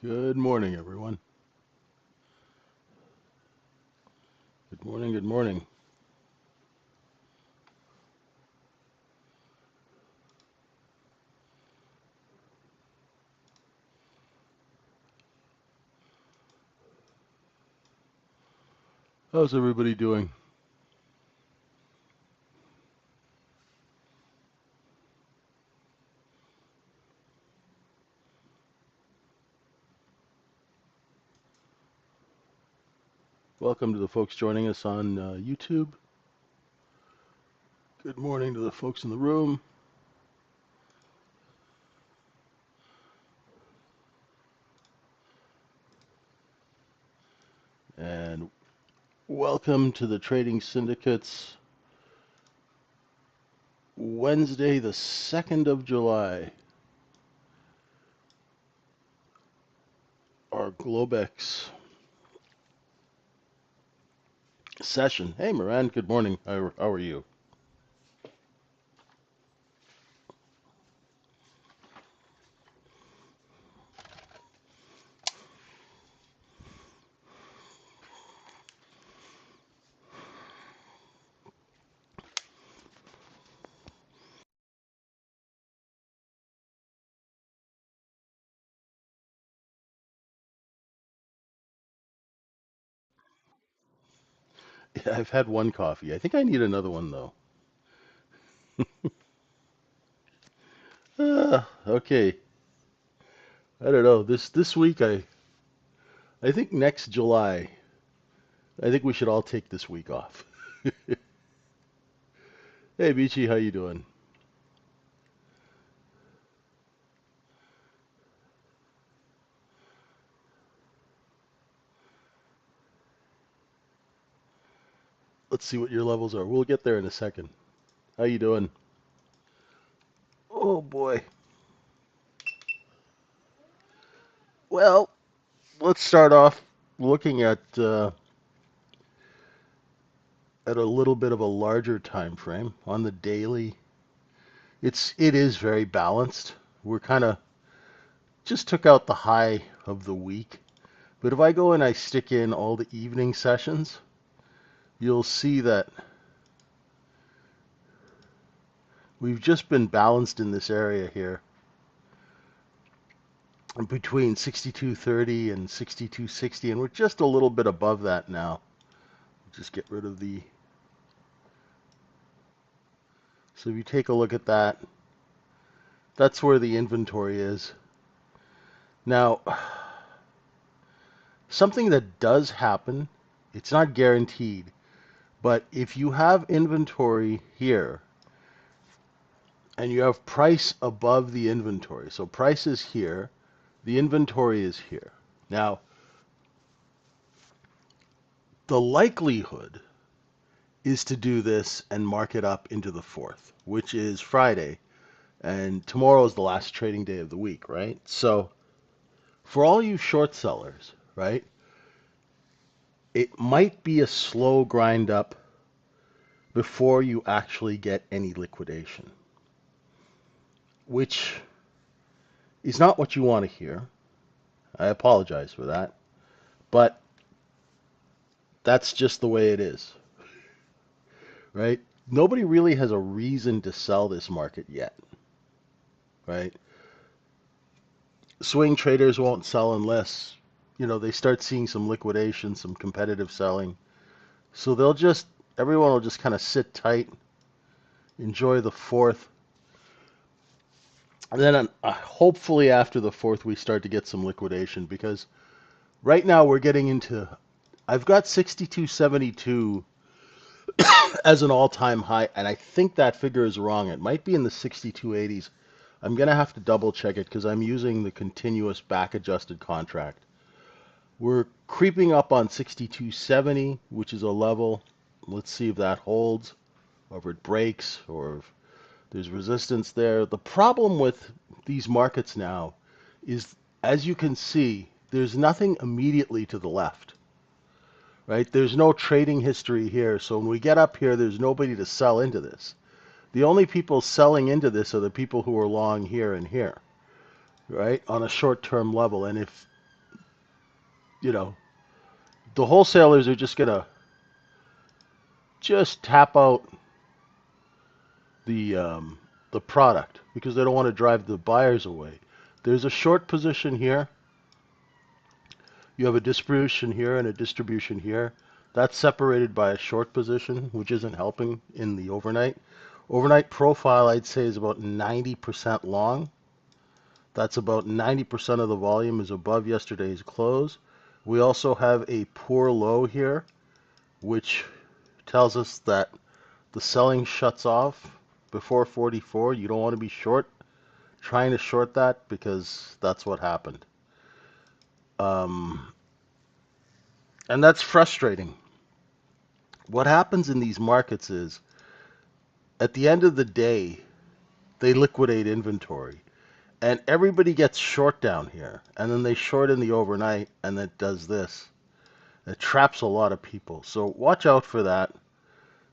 Good morning, everyone. Good morning, good morning. How's everybody doing? Welcome to the folks joining us on YouTube. Good morning to the folks in the room. And welcome to the Trading Syndicates Wednesday, the 2nd of July, our Globex session. Hey, Moran, good morning. How are you? Yeah, I've had one coffee. I think I need another one, though. Okay. I don't know. This week, I think next July, I think we should all take this week off. Hey, Beachy, how you doing? Let's see what your levels are. We'll get there in a second. How you doing? Oh boy. Well, let's start off looking at a little bit of a larger time frame on the daily. It is very balanced. We're kind of just took out the high of the week. But if I go and I stick in all the evening sessions, you'll see that we've just been balanced in this area here between 62.30 and 62.60, and we're just a little bit above that now. Just get rid of the. So if you take a look at that, that's where the inventory is. Now, something that does happen, it's not guaranteed, but if you have inventory here and you have price above the inventory, so price is here, the inventory is here. Now, the likelihood is to do this and mark it up into the 4th, which is Friday, and tomorrow is the last trading day of the week, right? So for all you short sellers, right, it might be a slow grind up before you actually get any liquidation, which is not what you want to hear. I apologize for that, but that's just the way it is, right? Nobody really has a reason to sell this market yet, right? Swing traders won't sell unless, they start seeing some liquidation, some competitive selling. So everyone will just kind of sit tight, enjoy the 4th. And then hopefully after the 4th, we start to get some liquidation because right now we're getting into, I've got 62.72 as an all-time high, and I think that figure is wrong. It might be in the 62.80s. I'm going to have to double check it because I'm using the continuous back adjusted contract. We're creeping up on 62.70, which is a level. Let's see if that holds, or if it breaks, or if there's resistance there. The problem with these markets now is, as you can see, there's nothing immediately to the left, right? There's no trading history here. So when we get up here, there's nobody to sell into this. The only people selling into this are the people who are long here and here, right, on a short-term level. And you know, the wholesalers are just gonna just tap out the um, the product because they don't want to drive the buyers away. There's a short position here. You have a distribution here and a distribution here. That's separated by a short position, which isn't helping in the overnight. Overnight profile, I'd say, is about 90% long. That's about 90% of the volume is above yesterday's close. We also have a poor low here, which tells us that the selling shuts off before 44. You don't want to be trying to short that because that's what happened. Um, and that's frustrating. What happens in these markets is at the end of the day, they liquidate inventory and everybody gets short down here. And then they short in the overnight and it does this. It traps a lot of people. So watch out for that.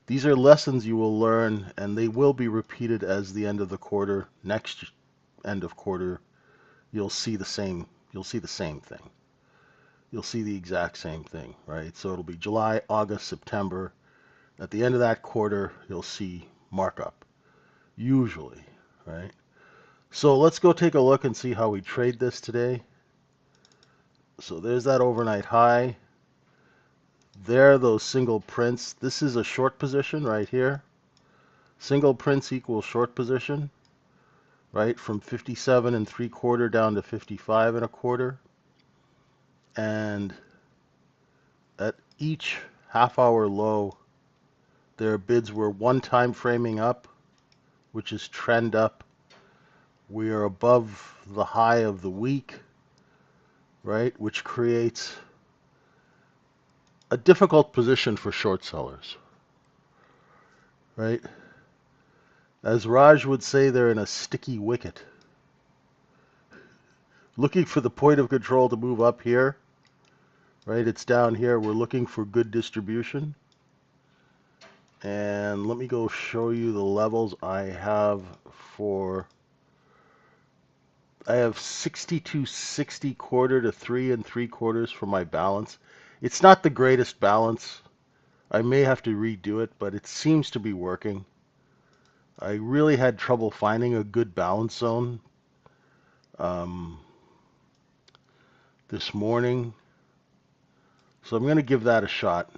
These are lessons you will learn and they will be repeated as the end of the quarter. Next end of quarter, you'll see the same thing. You'll see the exact same thing, right? So it'll be July, August, September. At the end of that quarter, you'll see markup, usually, right? So let's go take a look and see how we trade this today. So there's that overnight high. There are those single prints. This is a short position right here. Single prints equals short position, right? From 57 and 3/4 down to 55 and a quarter. And at each half-hour low, their bids were one time framing up, which is trend up. We are above the high of the week, right? Which creates a difficult position for short sellers, right? As Raj would say, they're in a sticky wicket. Looking for the point of control to move up here, right? It's down here. We're looking for good distribution. And let me go show you the levels I have for... I have 62.60 quarter to 3 3/4 for my balance. It's not the greatest balance. I may have to redo it, but it seems to be working. I really had trouble finding a good balance zone um, this morning. So I'm going to give that a shot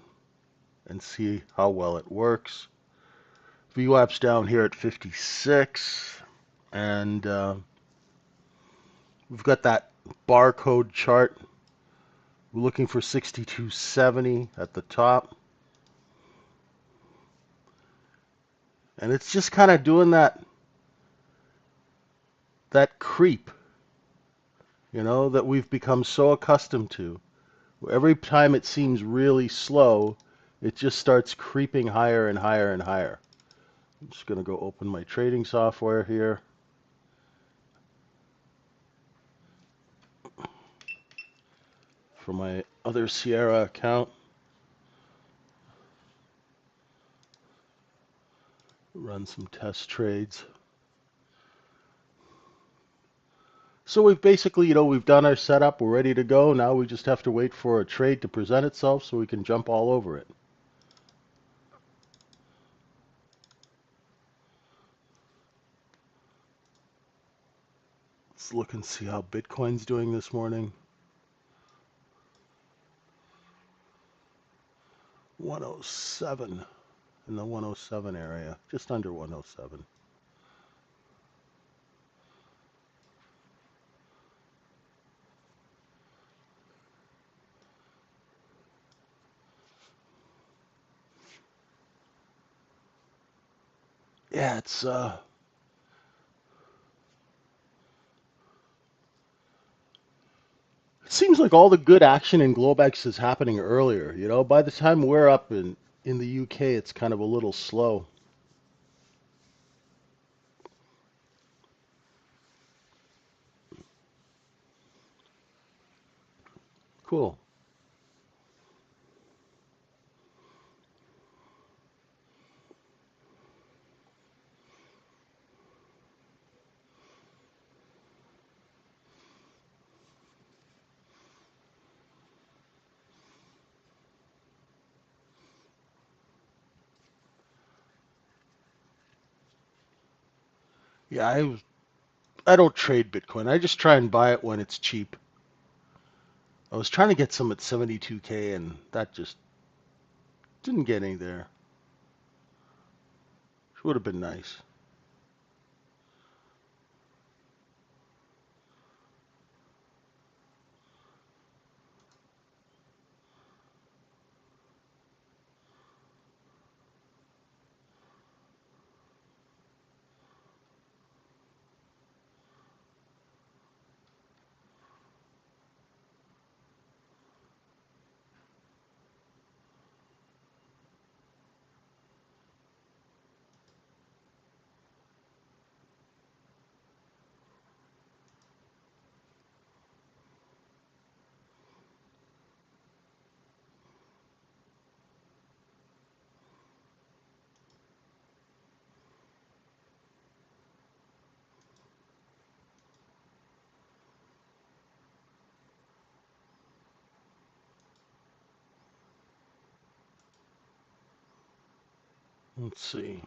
and see how well it works. VWAP's down here at 56. And we've got that barcode chart. We're looking for 62.70 at the top. And it's just kind of doing that creep, that we've become so accustomed to. Every time it seems really slow, it just starts creeping higher and higher and higher. I'm just going to go open my trading software here. For my other Sierra account. Run some test trades. So we've basically, we've done our setup. We're ready to go. Now we just have to wait for a trade to present itself so we can jump all over it. Let's look and see how Bitcoin's doing this morning. 107 in the 107 area, just under 107. Yeah, it seems like all the good action in Globex is happening earlier. By the time we're up in the UK, it's kind of a little slow. Cool. Yeah, I don't trade Bitcoin. I just try and buy it when it's cheap. I was trying to get some at 72K and that just didn't get any there. Which would have been nice. Let's see.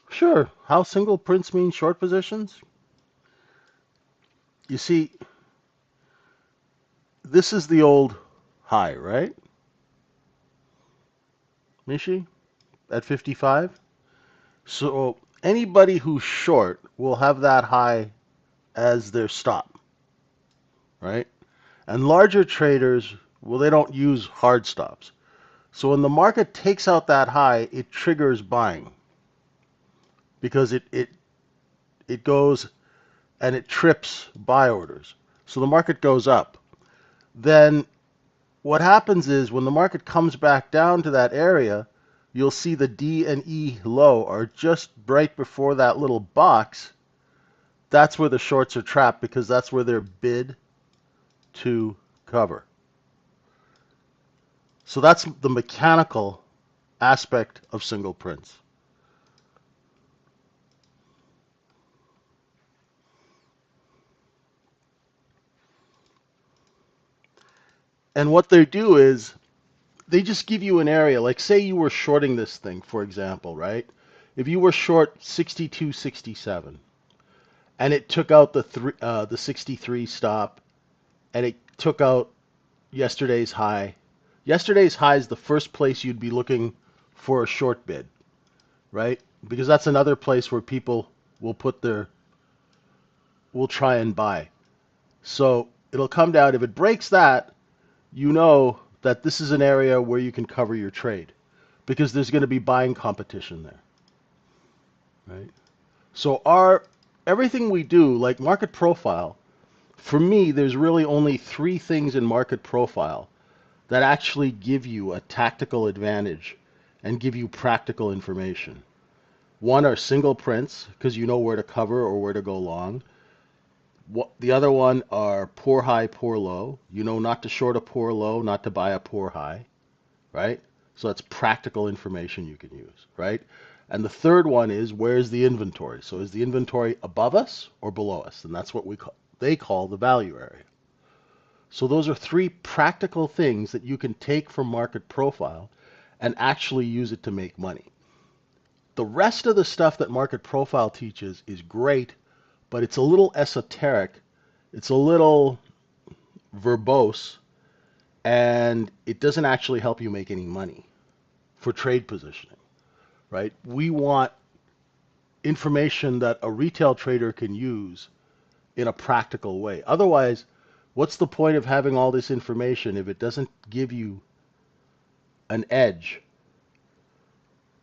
Sure. How single prints mean short positions? You see, this is the old high, right, Mishi? At 55? So anybody who's short will have that high as their stop, right? And larger traders, well, they don't use hard stops. So when the market takes out that high, it triggers buying because it goes and it trips buy orders. So the market goes up. Then what happens is when the market comes back down to that area, you'll see the D and E low are just right before that little box. That's where the shorts are trapped because that's where they're bid to cover. So that's the mechanical aspect of single prints. And what they do is they just give you an area. Like say you were shorting this thing, for example, right? If you were short 62.67 and it took out the 63 stop and it took out yesterday's high. Yesterday's high is the first place you'd be looking for a short bid, right? Because that's another place where people will try and buy. So it'll come down. If it breaks that, you know that this is an area where you can cover your trade because there's going to be buying competition there, right? So everything we do, like market profile, for me, there's really only three things in market profile that actually give you a tactical advantage and give you practical information. One are single prints because you know where to cover or where to go long. The other one are poor high, poor low. You know not to short a poor low, not to buy a poor high, right? So that's practical information you can use, right? And the third one is where's the inventory? So is the inventory above us or below us? And that's what they call the value area. So those are three practical things that you can take from market profile and actually use it to make money. The rest of the stuff that market profile teaches is great, but it's a little esoteric. It's a little verbose, and it doesn't actually help you make any money for trade positioning, right? We want information that a retail trader can use in a practical way. Otherwise, what's the point of having all this information if it doesn't give you an edge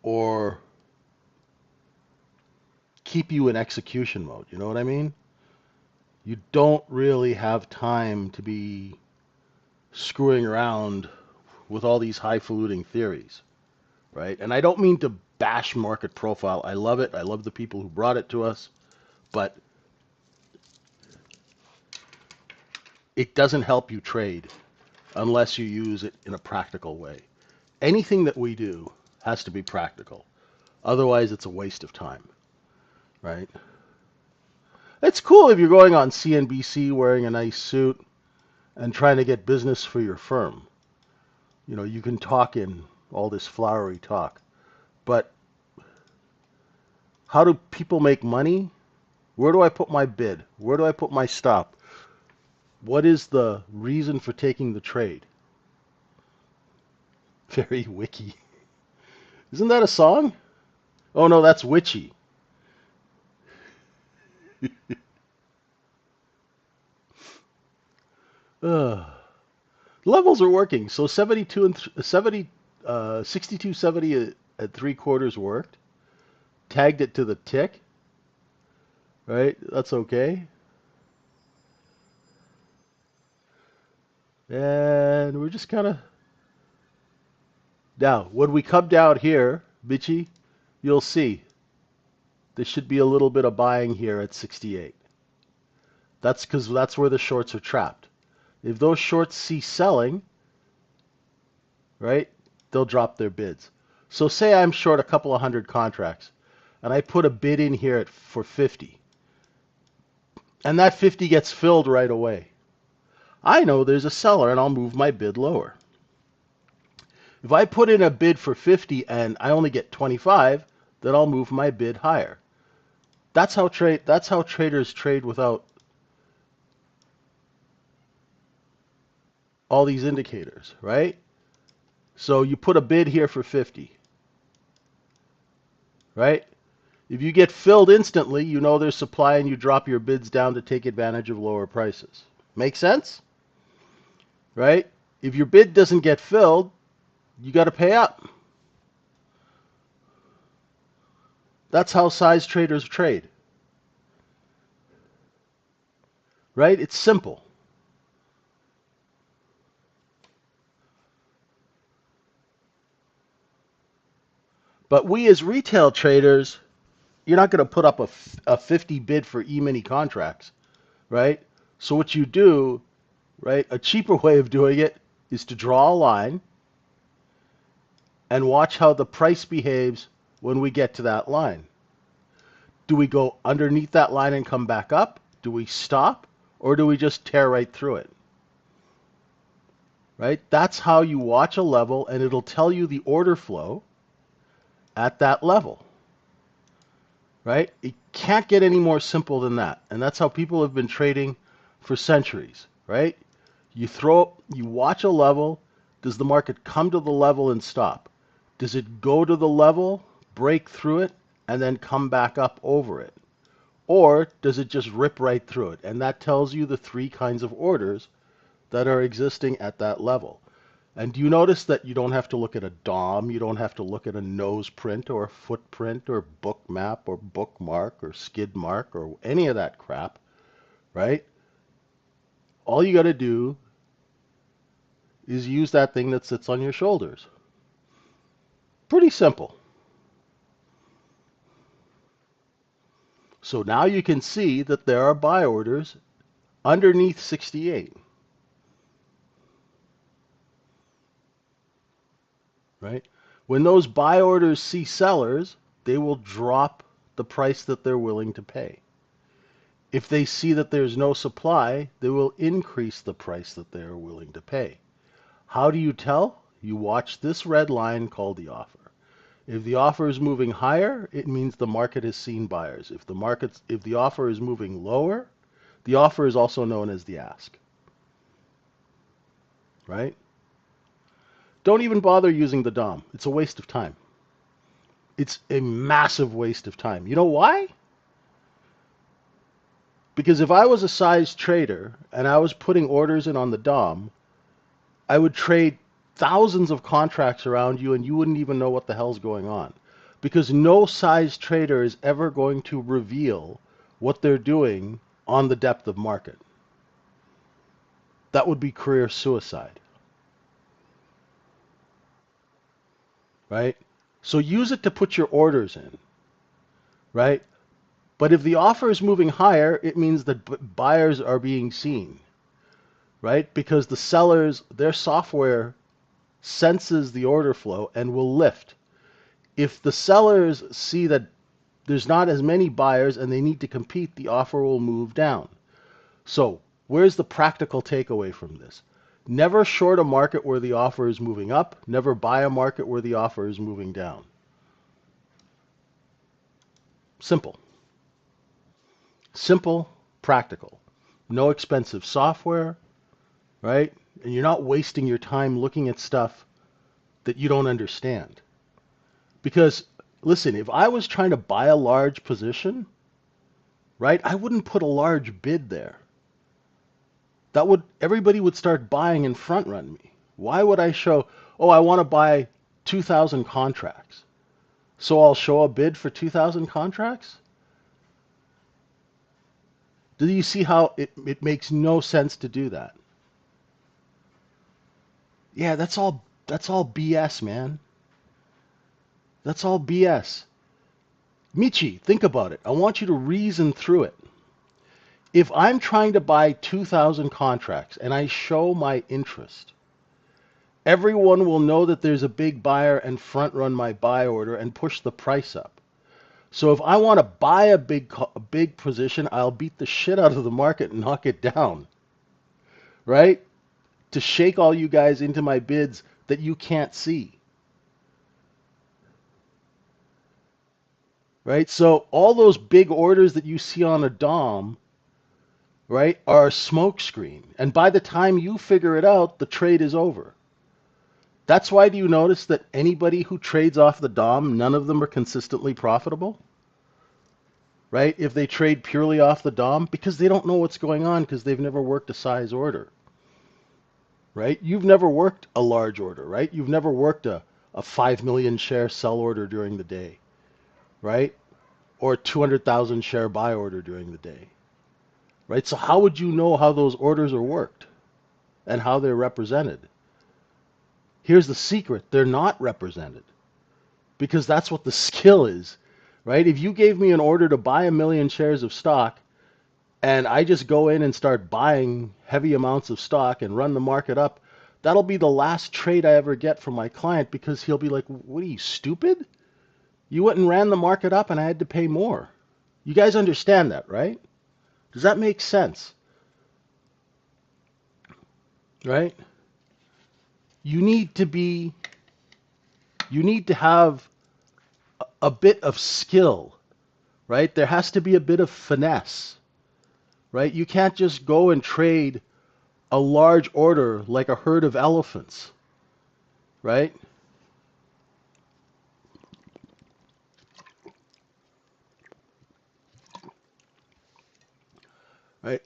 or keep you in execution mode? You know what I mean? You don't really have time to be screwing around with all these highfalutin theories, right? And I don't mean to bash market profile. I love it. I love the people who brought it to us, but it doesn't help you trade unless you use it in a practical way. Anything that we do has to be practical. Otherwise, it's a waste of time, right? It's cool if you're going on CNBC wearing a nice suit and trying to get business for your firm. You know, you can talk in all this flowery talk. But how do people make money? Where do I put my bid? Where do I put my stop? What is the reason for taking the trade? Very wiki. Isn't that a song? Oh no, that's witchy. Levels are working. So 72 and 62.70 at 3/4 worked. Tagged it to the tick, right? That's okay. And we're just kind of now when we come down here, Bitchy, you'll see there should be a little bit of buying here at 68. That's because that's where the shorts are trapped. If those shorts see selling, right, they'll drop their bids. So say I'm short a couple of hundred contracts, and I put a bid in here for 50, and that 50 gets filled right away. I know there's a seller, and I'll move my bid lower. If I put in a bid for 50 and I only get 25, then I'll move my bid higher. That's how traders trade without all these indicators, right? So you put a bid here for 50, right? If you get filled instantly, you know there's supply and you drop your bids down to take advantage of lower prices. Make sense? Right? If your bid doesn't get filled, you got to pay up. That's how size traders trade. Right? It's simple. But we as retail traders, you're not going to put up a 50 bid for E-mini contracts, right? So what you do, right, a cheaper way of doing it is to draw a line and watch how the price behaves when we get to that line. Do we go underneath that line and come back up? Do we stop? Or do we just tear right through it? Right? That's how you watch a level, and it'll tell you the order flow at that level. Right? It can't get any more simple than that. And that's how people have been trading for centuries, right? You watch a level. Does the market come to the level and stop? Does it go to the level, break through it, and then come back up over it? Or does it just rip right through it? And that tells you the three kinds of orders that are existing at that level. And do you notice that you don't have to look at a DOM, you don't have to look at a nose print or a footprint or book map or bookmark or skid mark or any of that crap, right? All you got to do is use that thing that sits on your shoulders. Pretty simple. So now you can see that there are buy orders underneath 68. Right? When those buy orders see sellers, they will drop the price that they're willing to pay. If they see that there's no supply, they will increase the price that they are willing to pay. How do you tell? You watch this red line called the offer. If the offer is moving higher, it means the market has seen buyers. If the offer is moving lower, the offer is also known as the ask. Right? Don't even bother using the DOM. It's a waste of time. It's a massive waste of time. You know why? Because if I was a size trader and I was putting orders in on the DOM, I would trade thousands of contracts around you and you wouldn't even know what the hell's going on. Because no size trader is ever going to reveal what they're doing on the depth of market. That would be career suicide. Right? So use it to put your orders in. Right? But if the offer is moving higher, it means that buyers are being seen. Right? Because the sellers, their software senses the order flow and will lift. If the sellers see that there's not as many buyers and they need to compete, the offer will move down. So, where's the practical takeaway from this? Never short a market where the offer is moving up. Never buy a market where the offer is moving down. Simple. Simple, practical. No expensive software, right? And you're not wasting your time looking at stuff that you don't understand. Because, listen, if I was trying to buy a large position, right, I wouldn't put a large bid there. Everybody would start buying and front run me. Why would I show, oh, I want to buy 2,000 contracts. So I'll show a bid for 2,000 contracts? Do you see how it makes no sense to do that? Yeah, that's all BS, man. That's all BS. Michi, think about it. I want you to reason through it. If I'm trying to buy 2,000 contracts and I show my interest, everyone will know that there's a big buyer and front run my buy order and push the price up. So if I want to buy a big position, I'll beat the shit out of the market and knock it down, right? To shake all you guys into my bids that you can't see, right? So all those big orders that you see on a DOM, right, are a smokescreen. And by the time you figure it out, the trade is over. That's why do you notice that anybody who trades off the DOM, none of them are consistently profitable? Right? If they trade purely off the DOM, because they don't know what's going on because they've never worked a size order. Right? You've never worked a large order, right? You've never worked a 5 million share sell order during the day, right? Or a 200,000 share buy order during the day. Right? So how would you know how those orders are worked and how they're represented? Here's the secret. They're not represented because that's what the skill is, right? If you gave me an order to buy 1 million shares of stock and I just go in and start buying heavy amounts of stock and run the market up, that'll be the last trade I ever get from my client because he'll be like, what are you, stupid? You went and ran the market up and I had to pay more. You guys understand that, right? Does that make sense? Right? You need to have a bit of skill, right? There has to be a bit of finesse, right? You can't just go and trade a large order like a herd of elephants, right? Right?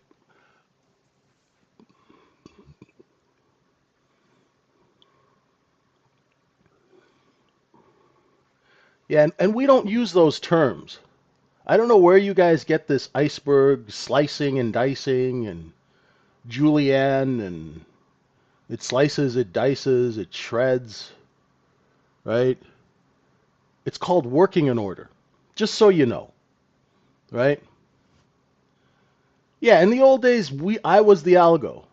Yeah, and we don't use those terms. I don't know where you guys get this iceberg slicing and dicing and julienne and it slices, it dices, it shreds, right? It's called working an order, just so you know, right? Yeah, in the old days, I was the algo,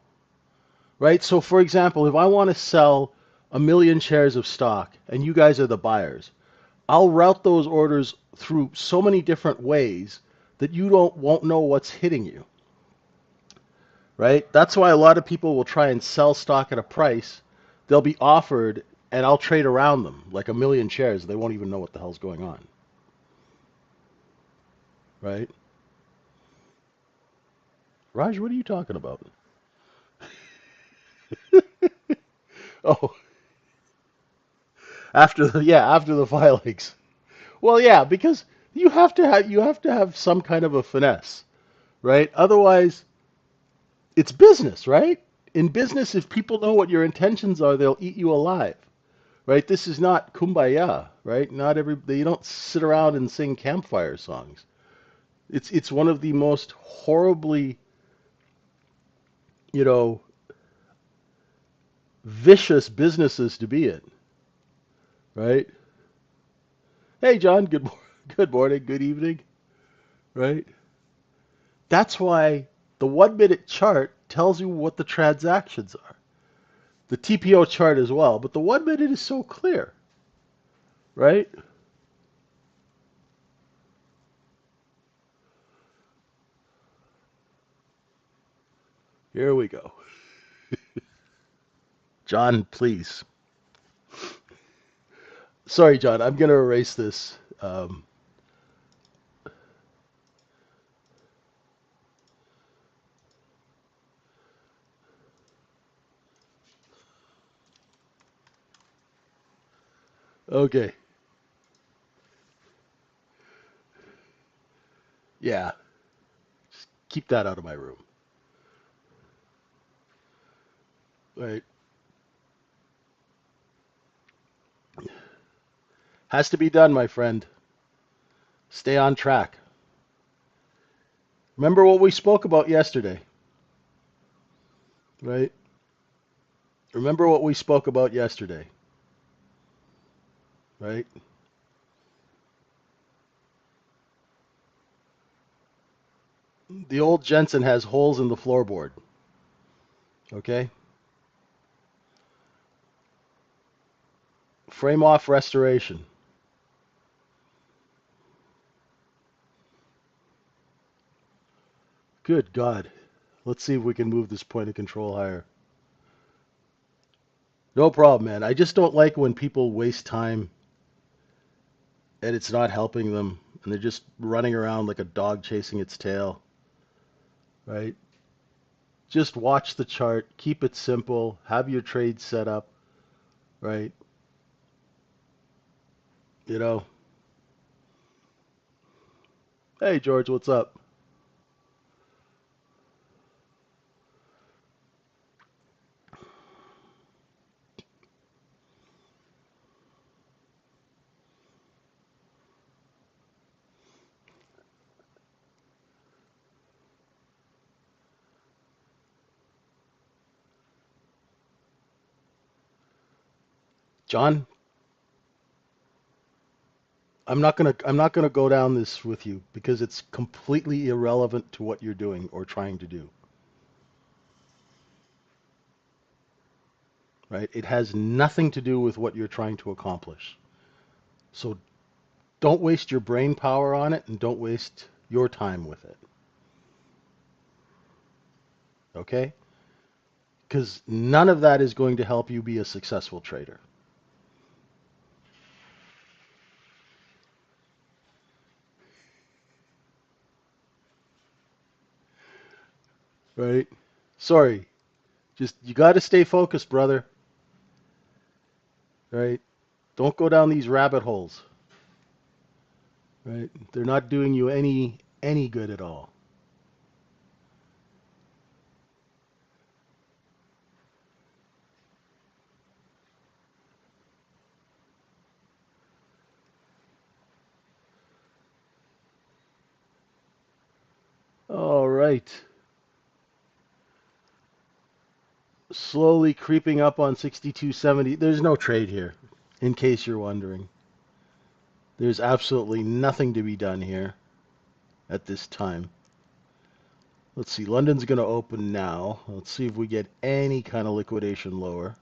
right? So, for example, if I want to sell 1 million shares of stock and you guys are the buyers, I'll route those orders through so many different ways that you won't know what's hitting you, right? That's why a lot of people will try and sell stock at a price. They'll be offered, and I'll trade around them like 1 million shares. They won't even know what the hell's going on, right? Raj, what are you talking about? Oh, after the filings. Well, yeah, because you have to have some kind of a finesse, right? Otherwise, it's business, right? In business, if people know what your intentions are, they'll eat you alive, right? This is not kumbaya, right? Not every You don't sit around and sing campfire songs. It's one of the most horribly, you know, vicious businesses to be in, right? Hey, John, good morning, good evening, right? That's why the 1 minute chart tells you what the transactions are. The TPO chart as well, but the 1 minute is so clear, right? Here we go. John, please. Sorry, John. I'm going to erase this. Okay. Yeah. Just keep that out of my room. Right. Has to be done, my friend. Stay on track. Remember what we spoke about yesterday, right? Remember what we spoke about yesterday, right? The old Jensen has holes in the floorboard, okay? Frame off restoration. Good God. Let's see if we can move this point of control higher. No problem, man. I just don't like when people waste time and it's not helping them and they're just running around like a dog chasing its tail, right? Just watch the chart, keep it simple, have your trade set up, right? You know, hey George, what's up? John, I'm not gonna go down this with you because it's completely irrelevant to what you're doing or trying to do, right? It has nothing to do with what you're trying to accomplish. So don't waste your brain power on it and don't waste your time with it, okay? Because none of that is going to help you be a successful trader, right? Sorry, just you got to stay focused, brother, right? Don't go down these rabbit holes, right? They're not doing you any good at all. All right. Slowly creeping up on 62.70. There's no trade here, in case you're wondering. There's absolutely nothing to be done here at this time. Let's see, London's going to open now. Let's see if we get any kind of liquidation lower.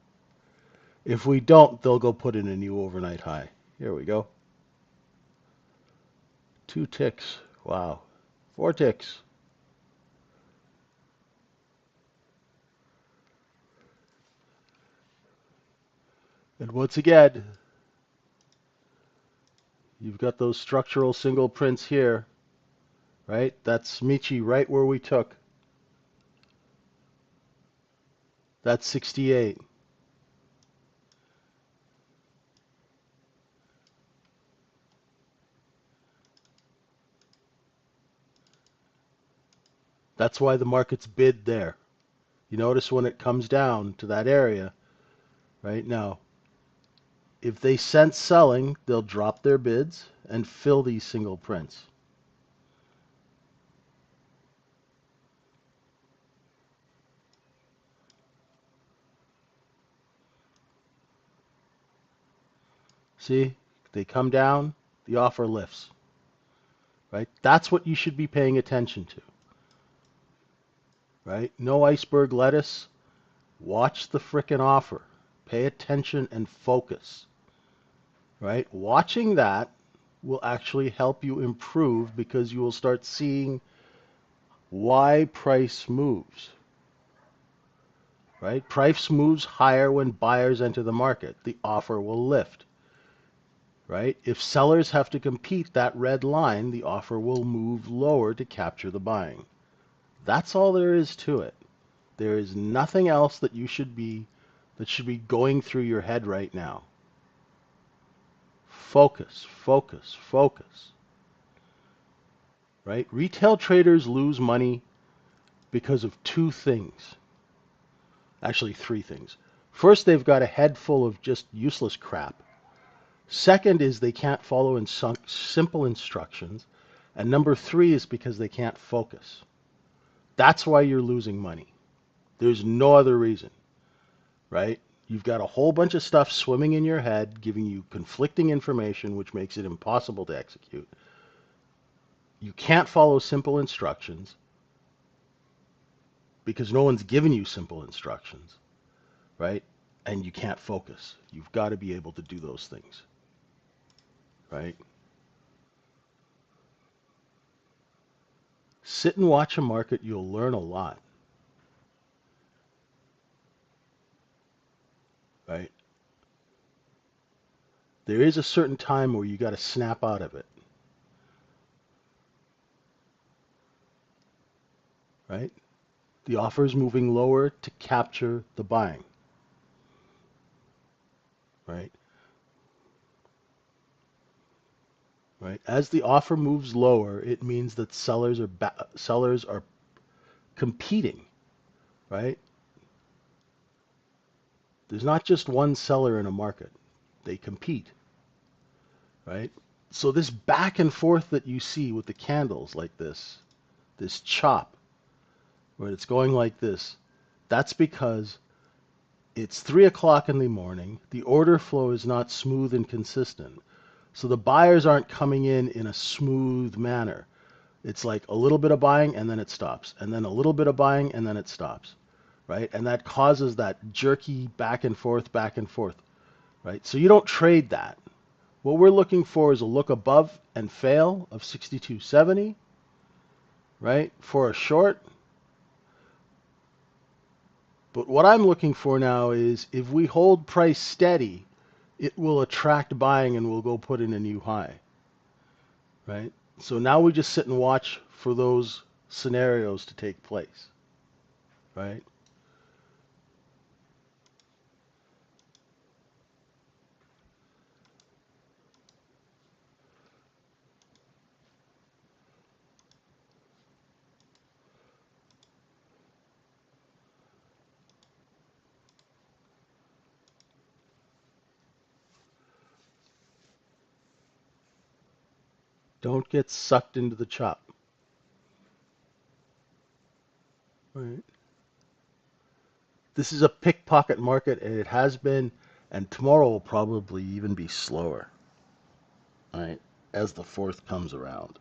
If we don't, they'll go put in a new overnight high. Here we go. 2 ticks. Wow. 4 ticks. And once again, you've got those structural single prints here, right? That's Michi right where we took. That's 68. That's why the market's bid there. You notice when it comes down to that area, right now, if they sense selling, they'll drop their bids and fill these single prints. See, they come down, the offer lifts, right? That's what you should be paying attention to, right? No iceberg lettuce. Watch the frickin' offer. Pay attention and focus, right? Watching that will actually help you improve because you will start seeing why price moves. right? Price moves higher when buyers enter the market. The offer will lift, right? If sellers have to compete that red line, the offer will move lower to capture the buying. That's all there is to it. There is nothing else that should be going through your head right now. Focus, focus, focus, right? Retail traders lose money because of two things. Actually, three things. First, they've got a head full of just useless crap. Second is they can't follow simple instructions. And number three is because they can't focus. That's why you're losing money. There's no other reason, right? You've got a whole bunch of stuff swimming in your head, giving you conflicting information, which makes it impossible to execute. You can't follow simple instructions because no one's given you simple instructions, right? And you can't focus. You've got to be able to do those things, right? Sit and watch a market, you'll learn a lot, right? There is a certain time where you got to snap out of it, right? The offer is moving lower to capture the buying, right? Right? As the offer moves lower, it means that sellers are competing, right? There's not just one seller in a market. They compete, right? So this back and forth that you see with the candles like this chop, where it's going like this, that's because it's 3 o'clock in the morning. The order flow is not smooth and consistent. So the buyers aren't coming in a smooth manner. It's like a little bit of buying and then it stops, and then a little bit of buying and then it stops, right? And that causes that jerky back and forth, right? So you don't trade that. What we're looking for is a look above and fail of 62.70, right, for a short. But what I'm looking for now is if we hold price steady, it will attract buying and we'll go put in a new high, right? So now we just sit and watch for those scenarios to take place, right? Don't get sucked into the chop, right? This is a pickpocket market, and it has been, and tomorrow will probably even be slower, right? As the fourth comes around.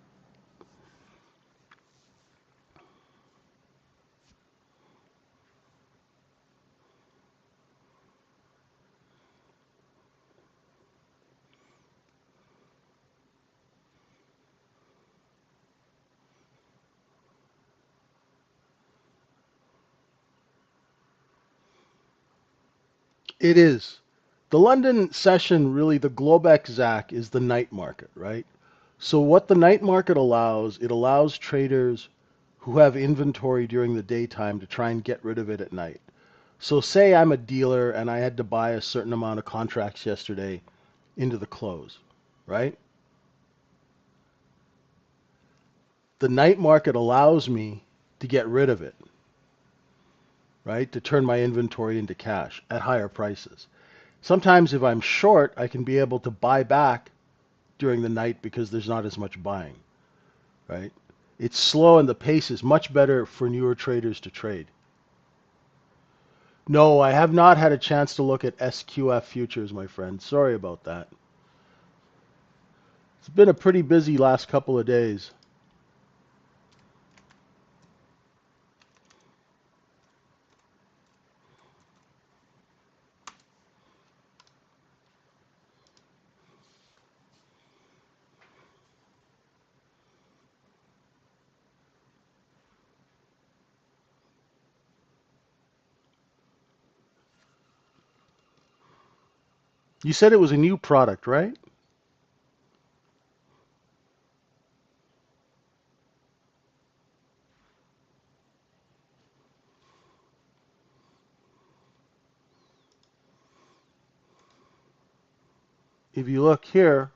It is. The London session, really, the Globex ZAC is the night market, right? So what the night market allows, it allows traders who have inventory during the daytime to try and get rid of it at night. So say I'm a dealer and I had to buy a certain amount of contracts yesterday into the close, right? The night market allows me to get rid of it, right? To turn my inventory into cash at higher prices. Sometimes if I'm short, I can be able to buy back during the night because there's not as much buying, right? It's slow and the pace is much better for newer traders to trade. No, I have not had a chance to look at SQF futures, my friend. Sorry about that. It's been a pretty busy last couple of days. You said it was a new product, right? If you look here,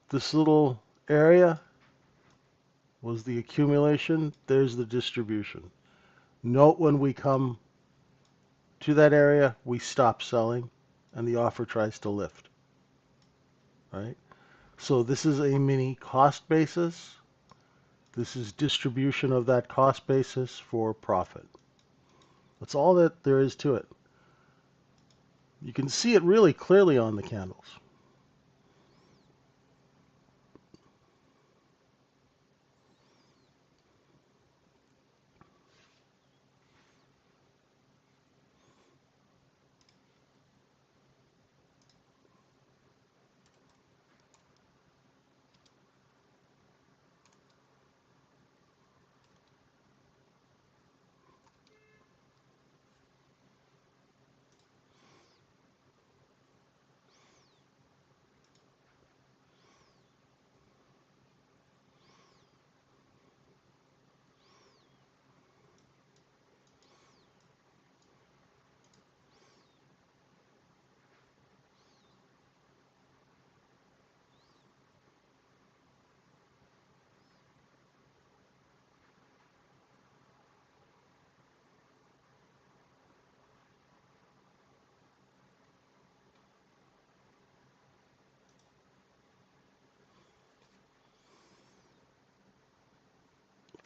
this little area was the accumulation. There's the distribution. Note when we come to that area, we stop selling and the offer tries to lift, right? So this is a mini cost basis. This is distribution of that cost basis for profit. That's all that there is to it. You can see it really clearly on the candles.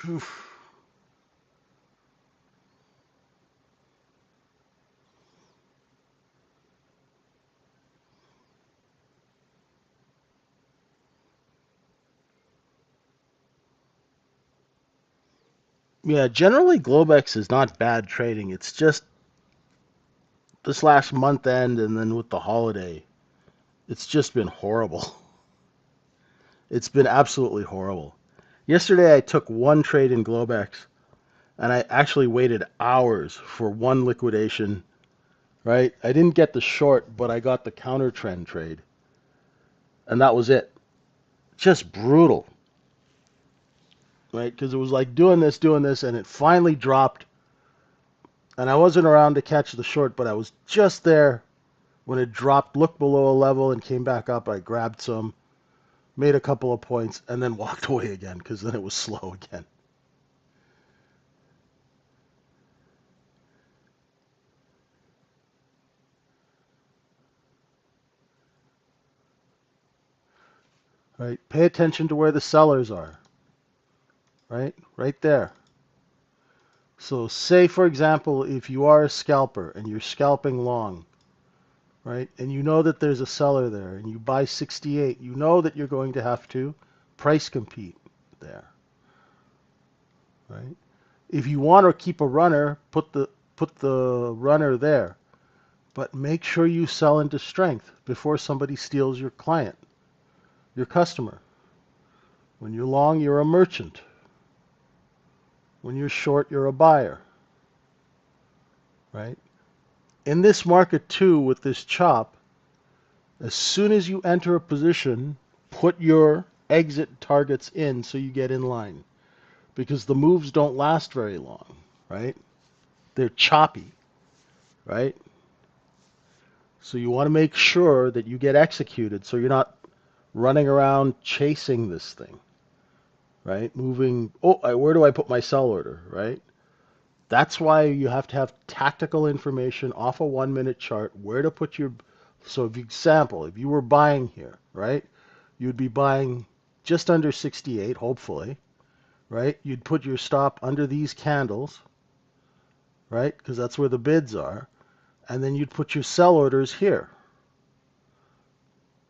Oof. Yeah, generally Globex is not bad trading. It's just this last month end and then with the holiday, it's just been horrible. It's been absolutely horrible. Yesterday I took one trade in Globex and I actually waited hours for one liquidation, right? I didn't get the short, but I got the counter trend trade. And that was it. Just brutal, right? Because it was like doing this, and it finally dropped. And I wasn't around to catch the short, but I was just there when it dropped, looked below a level, and came back up. I grabbed some, made a couple of points, and then walked away again because then it was slow again. Right? Pay attention to where the sellers are. Right? Right there. So say, for example, if you are a scalper and you're scalping long, right? And you know that there's a seller there and you buy 68, you know that you're going to have to price compete there, right? If you want to keep a runner, put the runner there, but make sure you sell into strength before somebody steals your client, your customer. When you're long, you're a merchant. When you're short, you're a buyer, right? In this market too, with this chop, as soon as you enter a position, put your exit targets in so you get in line because the moves don't last very long, right? They're choppy, right? So you want to make sure that you get executed so you're not running around chasing this thing, right? Moving, where do I put my sell order, right? That's why you have to have tactical information off a 1 minute chart, where to put your, so if you example, if you were buying here, right? You'd be buying just under 68, hopefully, right? You'd put your stop under these candles, right? Because that's where the bids are. And then you'd put your sell orders here,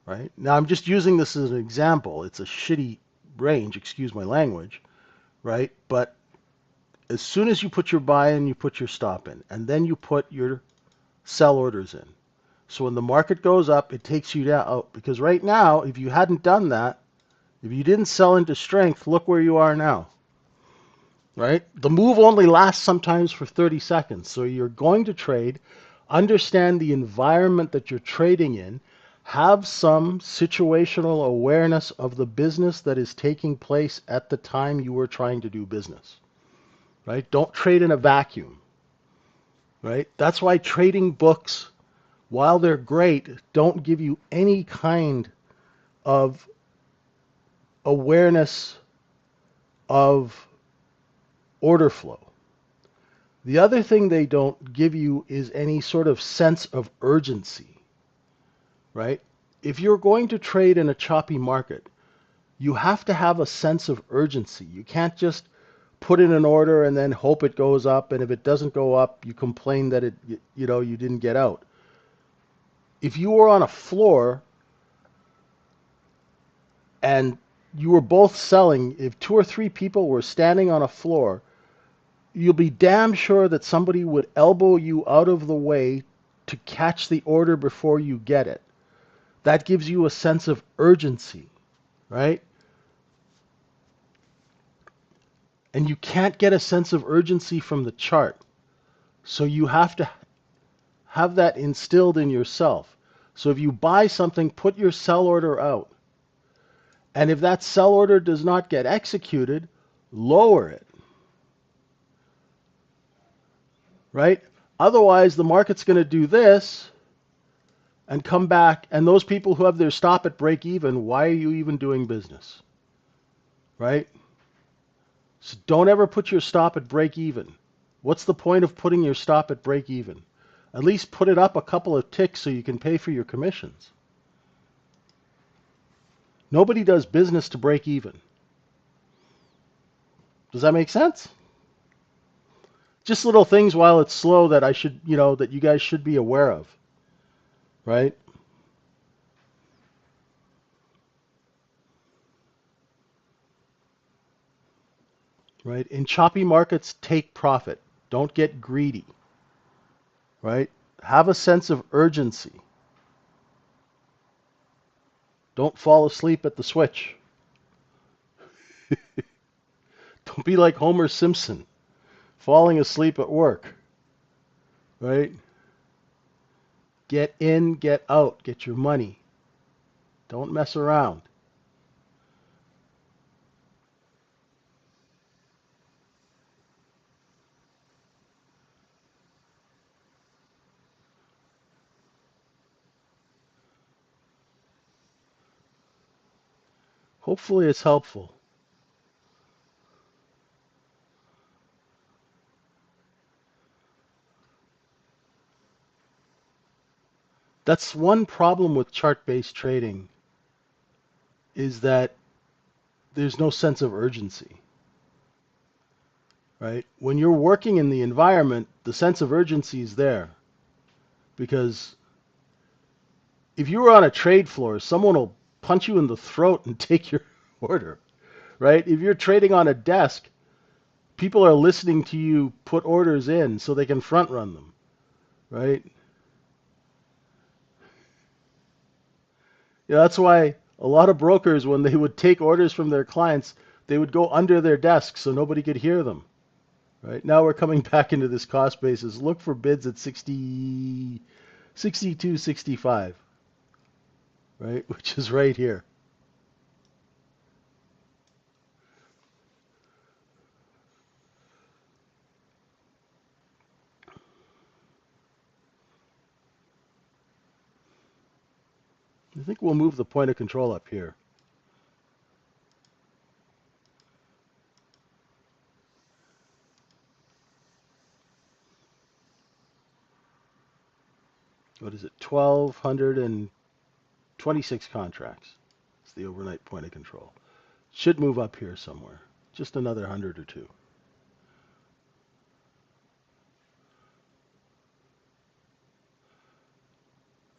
right? Now I'm just using this as an example. It's a shitty range, excuse my language, right? But as soon as you put your buy in, you put your stop in, and then you put your sell orders in. So when the market goes up, it takes you down. Oh, because right now, if you hadn't done that, if you didn't sell into strength, look where you are now, right? The move only lasts sometimes for 30 seconds. So you're going to trade Understand the environment that you're trading in. Have some situational awareness of the business that is taking place at the time you were trying to do business. Right? Don't trade in a vacuum. Right? That's why trading books, while they're great, don't give you any kind of awareness of order flow. The other thing they don't give you is any sort of sense of urgency, right? If you're going to trade in a choppy market, you have to have a sense of urgency. You can't just put in an order and then hope it goes up, and if it doesn't go up, you complain that you didn't get out. If you were on a floor and you were both selling, if two or three people were standing on a floor, you'll be damn sure that somebody would elbow you out of the way to catch the order before you get it. That gives you a sense of urgency, right? And you can't get a sense of urgency from the chart. So you have to have that instilled in yourself. So if you buy something, put your sell order out. And if that sell order does not get executed, lower it, right? Otherwise, the market's going to do this and come back, and those people who have their stop at break even, why are you even doing business? Right? So don't ever put your stop at break even. What's the point of putting your stop at break even? At least put it up a couple of ticks so you can pay for your commissions. Nobody does business to break even. Does that make sense? Just little things while it's slow that that you guys should be aware of. Right? Right? In choppy markets, take profit. Don't get greedy. Right? Have a sense of urgency. Don't fall asleep at the switch. Don't be like Homer Simpson, falling asleep at work. Right? Get in, get out, get your money. Don't mess around. Hopefully it's helpful. That's one problem with chart-based trading is that there's no sense of urgency, right? When you're working in the environment, the sense of urgency is there because if you were on a trade floor, someone will punch you in the throat and take your order, right? If you're trading on a desk, people are listening to you put orders in so they can front run them, right? Yeah, that's why a lot of brokers, when they would take orders from their clients, they would go under their desks so nobody could hear them. Right now we're coming back into this cost basis. Look for bids at 60, 62, 65, right? Which is right here. I think we'll move the point of control up here. What is it? 1,226 contracts. It's the overnight point of control. Should move up here somewhere. Just another 100 or two.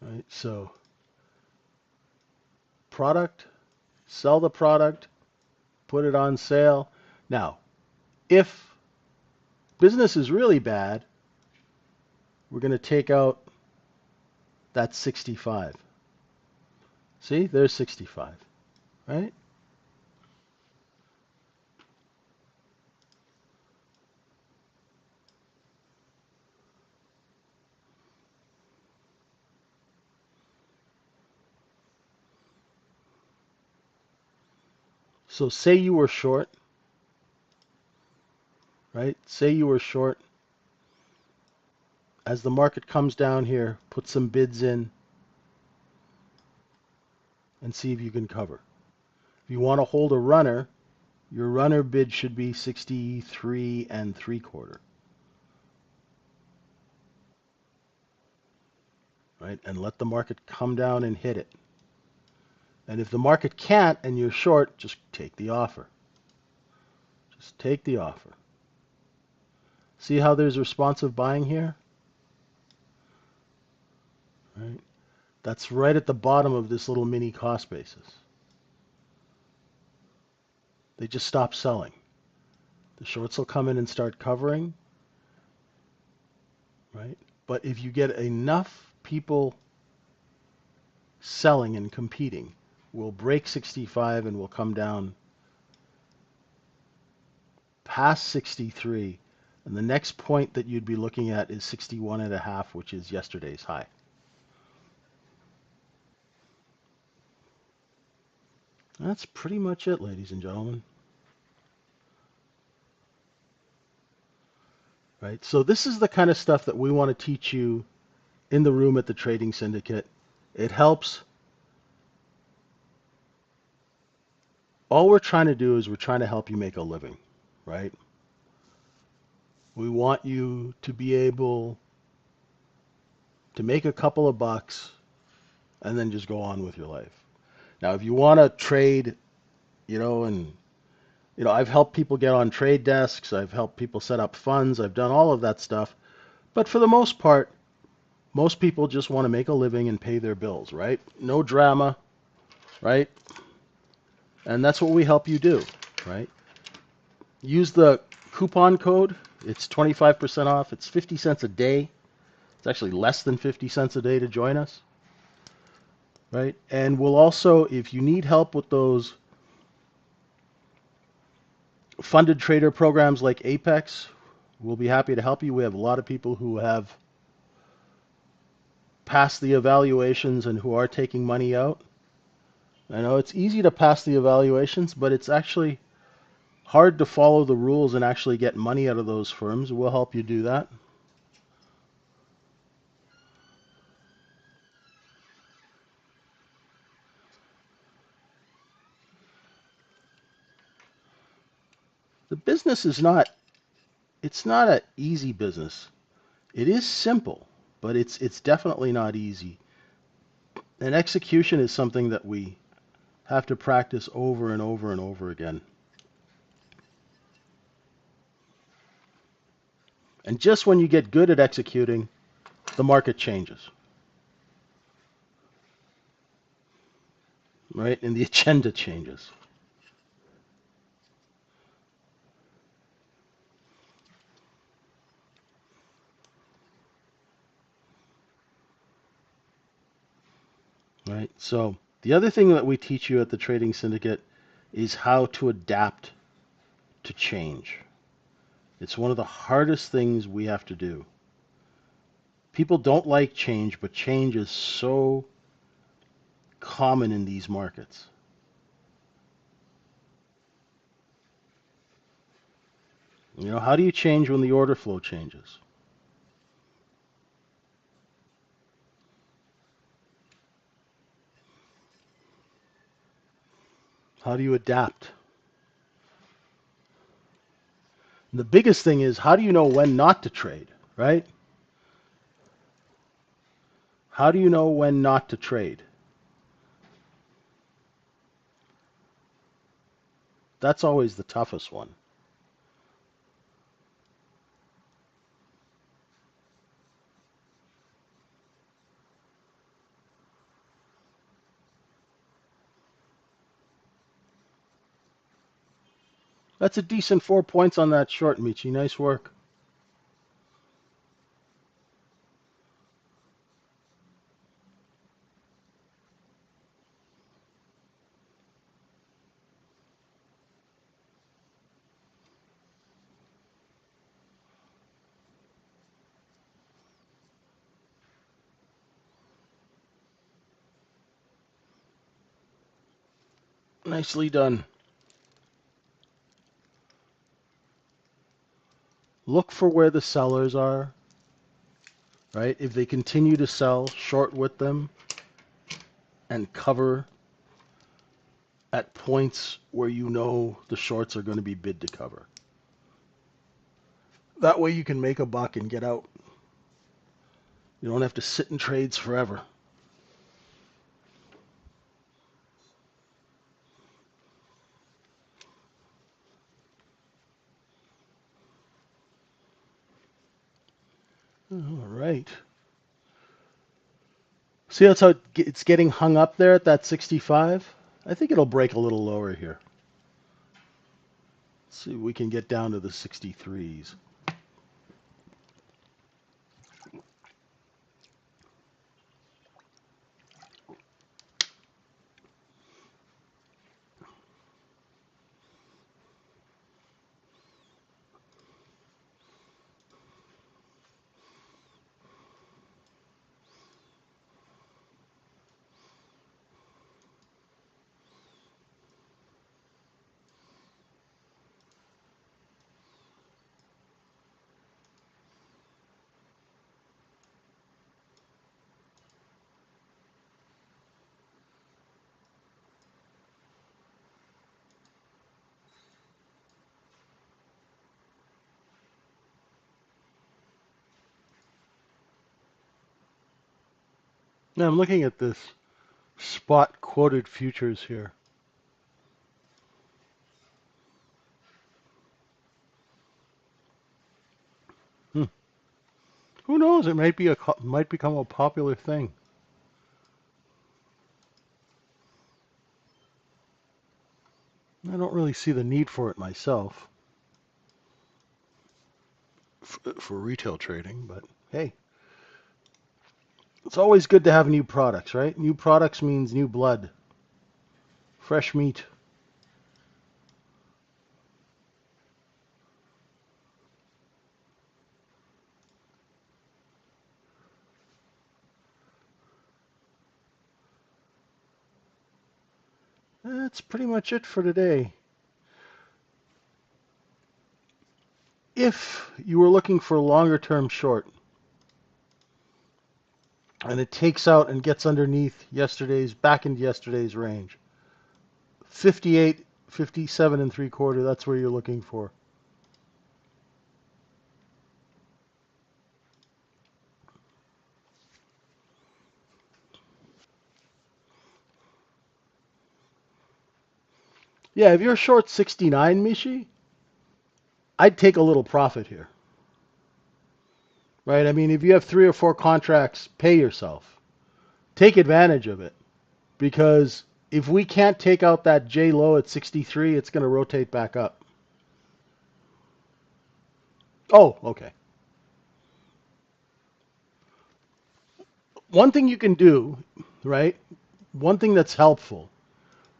Right? So product, sell the product, put it on sale. Now, if business is really bad, we're going to take out that 65. See, there's 65, right? So say you were short, right? Say you were short. As the market comes down here, put some bids in and see if you can cover. If you want to hold a runner, your runner bid should be 63 and 3/4, right? And let the market come down and hit it. And if the market can't and you're short, just take the offer. Just take the offer. See how there's responsive buying here? Right? That's right at the bottom of this little mini cost basis. They just stop selling. The shorts will come in and start covering, right? But if you get enough people selling and competing, we'll break 65 and we'll come down past 63. And the next point that you'd be looking at is 61.5, which is yesterday's high. That's pretty much it, ladies and gentlemen. Right? So this is the kind of stuff that we want to teach you in the room at the Trading Syndicate. It helps. All we're trying to do is we're trying to help you make a living, right? We want you to be able to make a couple of bucks and then just go on with your life. Now, if you want to trade, I've helped people get on trade desks, I've helped people set up funds, I've done all of that stuff. But for the most part, most people just want to make a living and pay their bills, right? No drama, right? And that's what we help you do, right? Use the coupon code. It's 25% off. It's 50 cents a day. It's actually less than 50 cents a day to join us, right? And we'll also, if you need help with those funded trader programs like Apex, we'll be happy to help you. We have a lot of people who have passed the evaluations and who are taking money out. I know it's easy to pass the evaluations, but it's actually hard to follow the rules and actually get money out of those firms. We'll help you do that. The business is not, it's not an easy business. It is simple, but it's definitely not easy. And execution is something that we have to practice over and over and over again. And just when you get good at executing, the market changes, right? And the agenda changes. Right? So the other thing that we teach you at the Trading Syndicate is how to adapt to change. It's one of the hardest things we have to do. People don't like change, but change is so common in these markets. How do you change when the order flow changes? How do you adapt? And the biggest thing is, how do you know when not to trade, right? How do you know when not to trade? That's always the toughest one. That's a decent 4 points on that short, Michi. Nice work. Nicely done. look for where the sellers are, right? If they continue to sell, short with them and cover at points where you know the shorts are going to be bid to cover. That way you can make a buck and get out. You don't have to sit in trades forever. All right. See that's how it's getting hung up there at that 65? I think it'll break a little lower here. Let's see if we can get down to the 63s. Now I'm looking at this spot quoted futures here. Hmm. Who knows? It might become a popular thing. I don't really see the need for it myself for retail trading, but hey, it's always good to have new products, right? New products means new blood, fresh meat. That's pretty much it for today. If you were looking for a longer term short and it takes out and gets underneath back into yesterday's range, 58, 57 and 3/4, that's where you're looking for. Yeah, if you're short 69, Mishi, I'd take a little profit here. Right? I mean, if you have 3 or 4 contracts, pay yourself. Take advantage of it. Because if we can't take out that J low at 63, it's going to rotate back up. Oh, okay. One thing you can do, right? One thing that's helpful.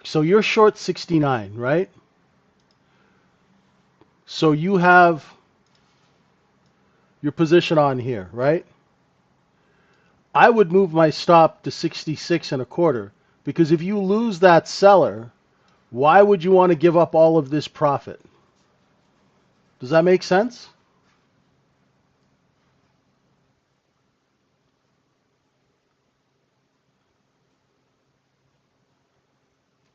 So you're short 69, right? So you have your position on here, right? I would move my stop to 66 1/4 because if you lose that seller, why would you want to give up all of this profit? Does that make sense?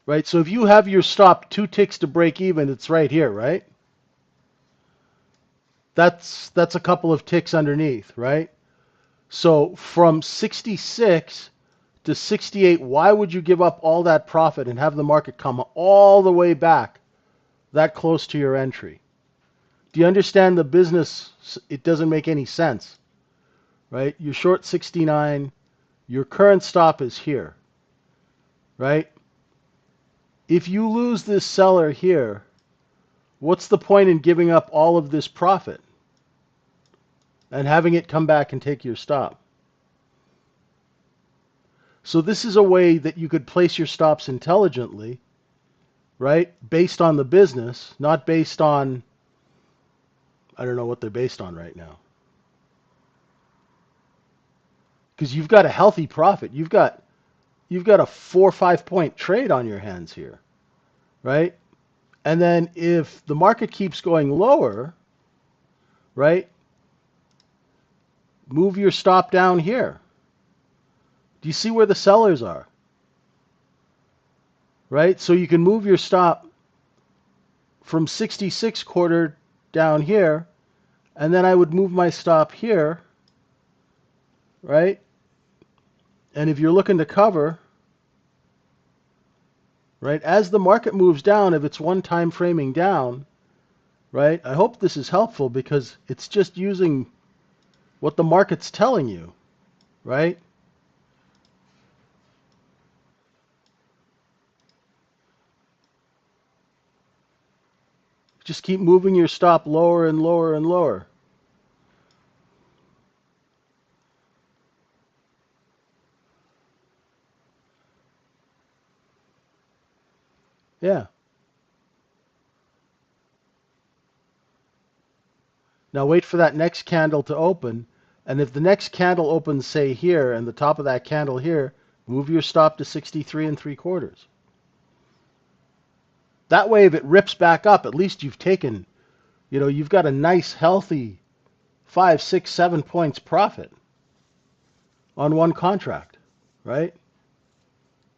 Right? So if you have your stop 2 ticks to break even, it's right here, right? That's a couple of ticks underneath, right? So from 66 to 68, why would you give up all that profit and have the market come all the way back that close to your entry? Do you understand the business? It doesn't make any sense, right? You're short 69. Your current stop is here, right? If you lose this seller here, what's the point in giving up all of this profit and having it come back and take your stop? So this is a way that you could place your stops intelligently, right? Based on the business, not based on, I don't know what they're based on right now. Because you've got a healthy profit. You've got a 4 or 5 point trade on your hands here, right? And then if the market keeps going lower, right? Move your stop down here. Do you see where the sellers are? Right? So you can move your stop from 66 quarter down here, and then I would move my stop here, right? And if you're looking to cover, right, as the market moves down, if it's one time framing down, right, I hope this is helpful because it's just using what the market's telling you, right? Just keep moving your stop lower and lower and lower. Yeah. Now wait for that next candle to open. And if the next candle opens, say here, and the top of that candle here, move your stop to 63 and 3/4. That way, if it rips back up, at least you've taken, you've got a nice, healthy 5, 6, 7 points profit on one contract, right?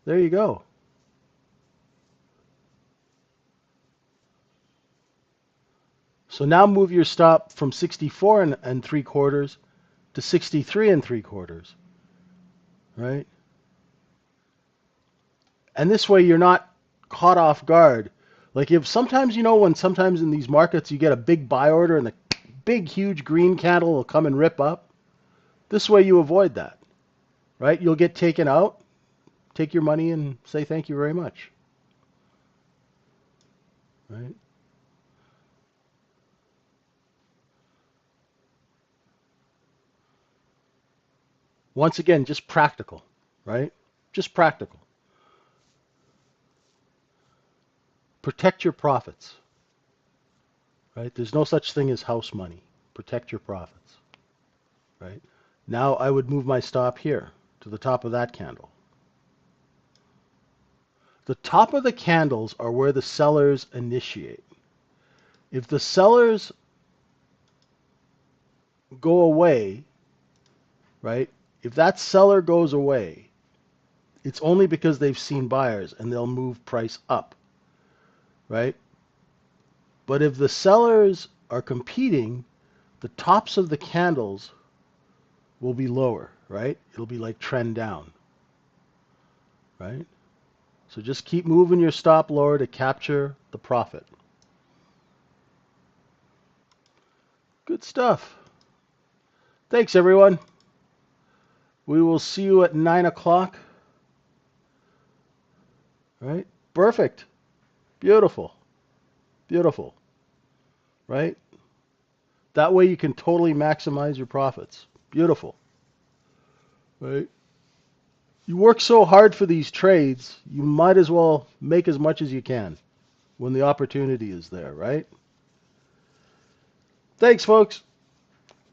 There you go. So now move your stop from 64 and 3/4 to 63 and 3/4, right? And this way you're not caught off guard. Like if sometimes, when sometimes in these markets you get a big buy order and the big, huge green candle will come and rip up, this way you avoid that, right? You'll get taken out, take your money and say thank you very much, right? Once again, just practical, right? Just practical. Protect your profits, right? There's no such thing as house money. Protect your profits, right? Now I would move my stop here to the top of that candle. The top of the candles are where the sellers initiate. If the sellers go away, right? If that seller goes away, it's only because they've seen buyers and they'll move price up, right? But if the sellers are competing, the tops of the candles will be lower, right? It'll be like trend down, right? So just keep moving your stop lower to capture the profit. Good stuff. Thanks, everyone. We will see you at 9 o'clock. Right? Perfect. Beautiful. Beautiful. Right? That way you can totally maximize your profits. Beautiful. Right? You work so hard for these trades, you might as well make as much as you can when the opportunity is there, right? Thanks, folks.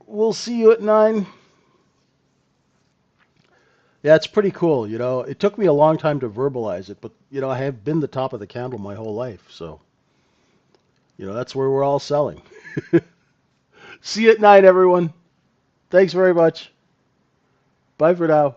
We'll see you at 9. Yeah, it's pretty cool. It took me a long time to verbalize it, but, I have been the top of the candle my whole life. So, that's where we're all selling. See you at 9, everyone. Thanks very much. Bye for now.